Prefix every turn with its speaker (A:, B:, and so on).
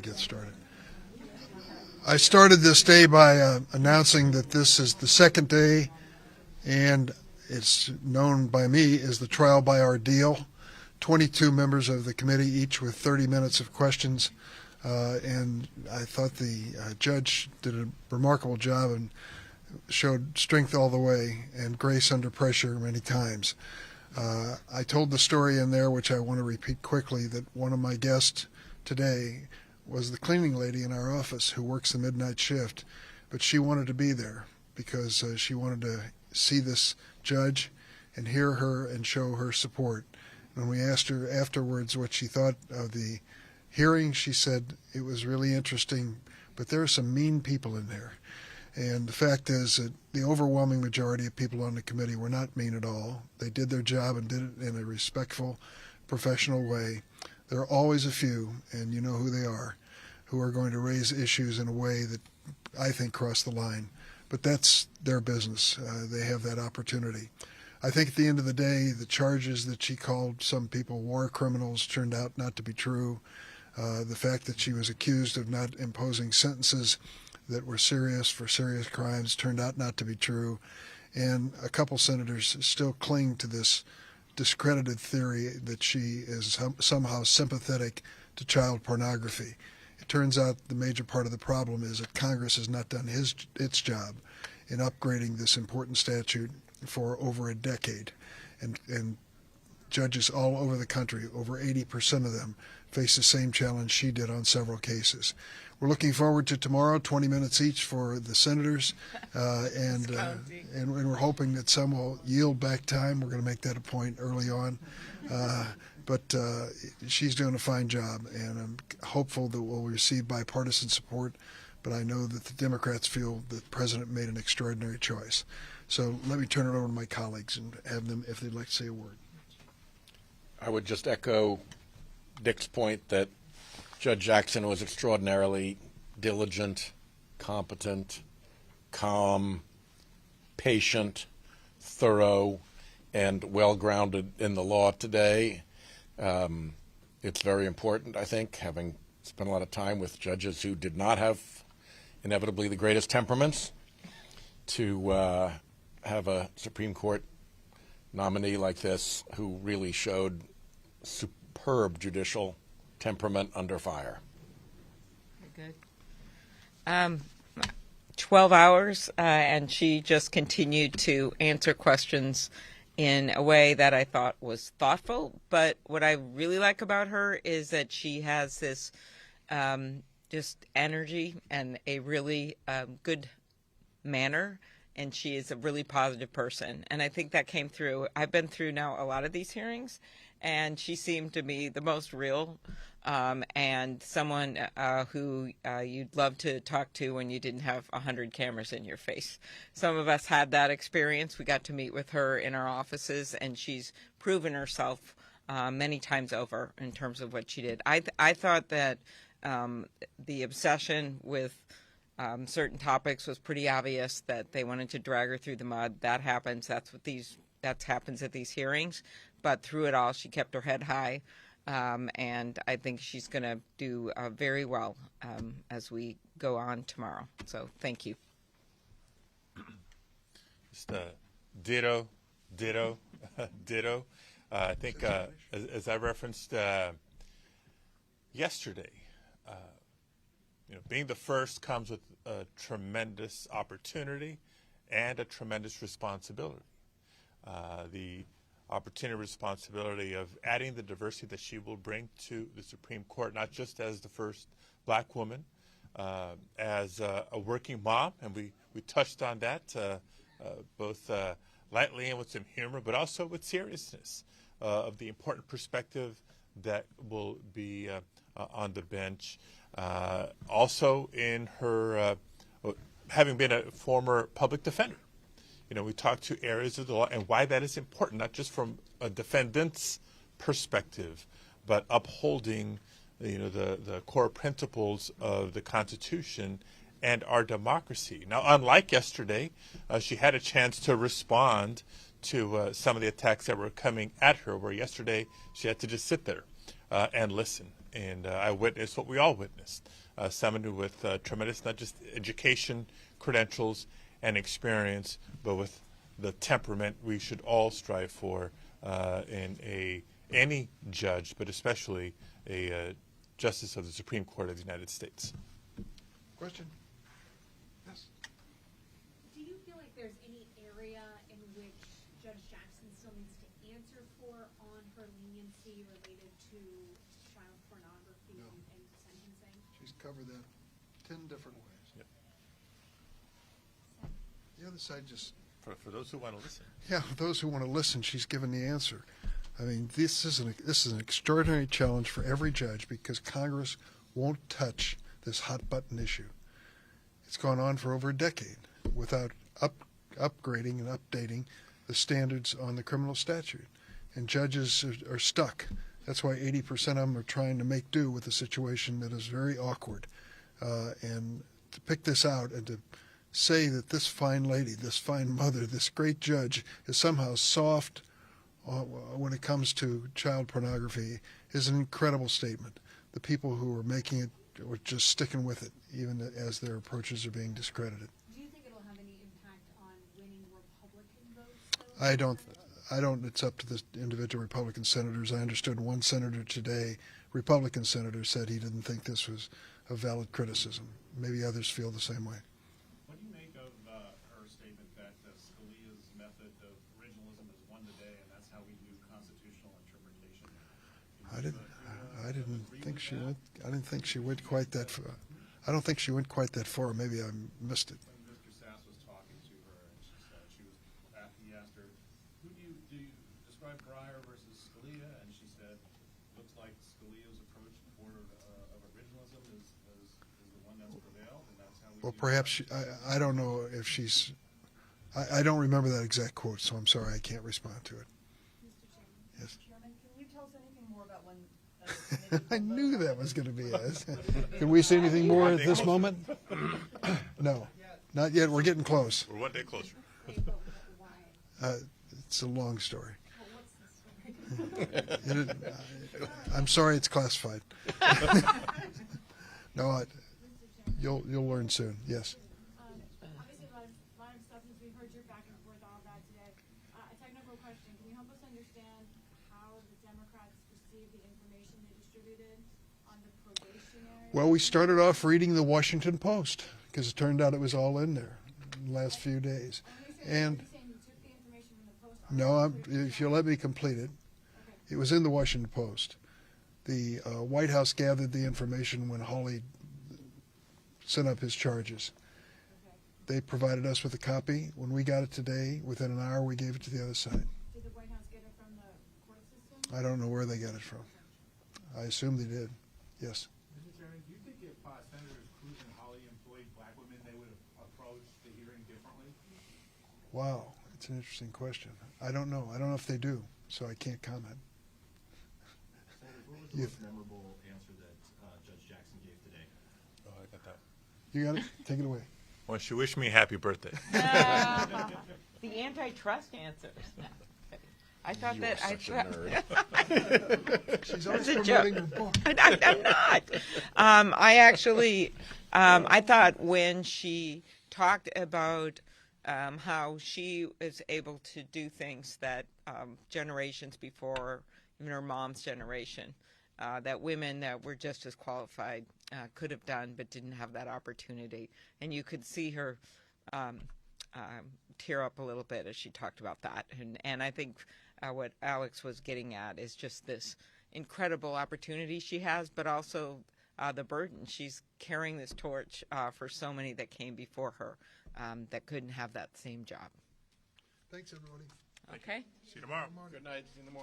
A: get started. I started this day by announcing that this is the second day, and it's known by me as the trial by ordeal. 22 members of the committee, each with 30 minutes of questions, and I thought the judge did a remarkable job and showed strength all the way and grace under pressure many times. I told the story in there, which I want to repeat quickly, that one of my guests today was the cleaning lady in our office who works the midnight shift, but she wanted to be there because she wanted to see this judge and hear her and show her support. When we asked her afterwards what she thought of the hearing, she said it was really interesting, but there are some mean people in there. And the fact is that the overwhelming majority of people on the committee were not mean at all. They did their job and did it in a respectful, professional way. There are always a few, and you know who they are, who are going to raise issues in a way that I think cross the line. But that's their business. They have that opportunity. I think at the end of the day, the charges that she called some people war criminals turned out not to be true. The fact that she was accused of not imposing sentences that were serious for serious crimes turned out not to be true. And a couple senators still cling to this discredited theory that she is somehow sympathetic to child pornography. It turns out the major part of the problem is that Congress has not done its job in upgrading this important statute for over a decade. And judges all over the country, over 80% of them, face the same challenge she did on several cases. We're looking forward to tomorrow, 20 minutes each for the senators, and we're hoping that some will yield back time. We're going to make that a point early on. But she's doing a fine job, and I'm hopeful that we'll receive bipartisan support. But I know that the Democrats feel that the president made an extraordinary choice. So let me turn it over to my colleagues and have them, if they'd like to say a word.
B: I would just echo Dick's point that Judge Jackson was extraordinarily diligent, competent, calm, patient, thorough, and well-grounded in the law today. It's very important, I think, having spent a lot of time with judges who did not have inevitably the greatest temperaments, to have a Supreme Court nominee like this who really showed superb judicial temperament under fire.
C: Very good. 12 hours, and she just continued to answer questions in a way that I thought was thoughtful. But what I really like about her is that she has this just energy and a really good manner, and she is a really positive person. And I think that came through. I've been through now a lot of these hearings, and she seemed to me the most real and someone who you'd love to talk to when you didn't have 100 cameras in your face. Some of us had that experience. We got to meet with her in our offices, and she's proven herself many times over in terms of what she did. I thought that the obsession with certain topics was pretty obvious, that they wanted to drag her through the mud. That happens. That happens at these hearings. But through it all, she kept her head high, and I think she's going to do very well as we go on tomorrow. So thank you.
D: Just ditto. I think, as I referenced yesterday, being the first comes with a tremendous opportunity and a tremendous responsibility. The opportunity, responsibility of adding the diversity that she will bring to the Supreme Court, not just as the first black woman, as a working mom, and we touched on that both lightly and with some humor, but also with seriousness of the important perspective that will be on the bench. Also in her having been a former public defender. We talked to areas of the law and why that is important, not just from a defendant's perspective, but upholding, the core principles of the Constitution and our democracy. Now, unlike yesterday, she had a chance to respond to some of the attacks that were coming at her, where yesterday she had to just sit there. and listen. And I witnessed what we all witnessed, someone with tremendous, not just education, credentials, and experience, but with the temperament we should all strive for in any judge, but especially a justice of the Supreme Court of the United States.
A: Question? Yes.
E: Do you feel like there's any area in which Judge Jackson still needs to answer for on her leniency related to child pornography
A: No.
E: and sentencing?
A: She's covered that 10 different ways.
D: Yep.
A: The other side just,
D: For those who want to listen.
A: yeah, those who want to listen, she's given the answer. I mean, this is an extraordinary challenge for every judge because Congress won't touch this hot button issue. It's gone on for over a decade without upgrading and updating the standards on the criminal statute. And judges are stuck. That's why 80% of them are trying to make do with a situation that is very awkward. And to pick this out and to say that this fine lady, this fine mother, this great judge is somehow soft when it comes to child pornography is an incredible statement. The people who are making it were just sticking with it, even as their approaches are being discredited.
E: Do you think it'll have any impact on winning Republican votes?
A: I don't, it's up to the individual Republican senators. I understood one senator today, Republican senator, said he didn't think this was a valid criticism. Maybe others feel the same way.
F: What do you make of her statement that Scalia's method of originalism is one today, and that's how we do constitutional interpretation?
A: I didn't think she went. I didn't think she went quite that far. I don't think she went quite that far. Maybe I missed it.
F: When Mr. Sass was talking to her, and he asked her, "Who do you describe Breyer versus Scalia?" And she said, "Looks like Scalia's approach of originalism is the one that's prevailed, and that's how we."
A: Well,
F: do
A: perhaps I don't know if she's. I don't remember that exact quote, so I'm sorry I can't respond to it.
E: Mr. Chairman?
A: Yes.
G: Chairman, can you tell us anything more about when?
A: I knew that was going to be us. Can we say anything more at this moment? No, not yet. We're getting close.
D: We're one day closer.
E: Okay, but why?
A: It's a long story.
E: Well, what's the story?
A: I'm sorry, it's classified. No, you'll learn soon. Yes.
E: Obviously, a lot of stuff as we've heard your back and forth, all of that today. A technical question: can you help us understand how the Democrats received the information they distributed on the probationary?
A: Well, we started off reading the Washington Post because it turned out it was all in there in the last few days. And
E: Are you saying you took the information from the Post?
A: no, if you'll let me complete it, it was in the Washington Post. The White House gathered the information when Hawley sent up his charges. They provided us with a copy. When we got it today, within an hour, we gave it to the other side.
E: Did the White House get it from the court system?
A: I don't know where they got it from. I assume they did. Yes.
F: Mr. Chairman, do you think if Senators Cruz and Hawley employed black women, they would have approached the hearing differently?
A: Wow, it's an interesting question. I don't know. I don't know if they do, so I can't comment.
H: Senator, what was the most memorable answer that Judge Jackson gave today?
D: Oh, I got that.
A: You got it? Take it away.
D: Well, she wished me happy birthday.
C: The antitrust answers. No. I thought
B: You
C: that
B: are
C: I
B: such a
C: thought-
B: nerd.
A: She's always
C: That's a
A: promoting
C: joke.
A: her book.
C: I'm not. I actually, I thought when she talked about how she is able to do things that generations before, even her mom's generation, that women that were just as qualified could have done but didn't have that opportunity. And you could see her tear up a little bit as she talked about that. And I think what Alex was getting at is just this incredible opportunity she has, but also the burden. She's carrying this torch for so many that came before her that couldn't have that same job.
A: Thanks, everybody.
C: Okay.
D: See you tomorrow.
B: Good night. See you in the morning.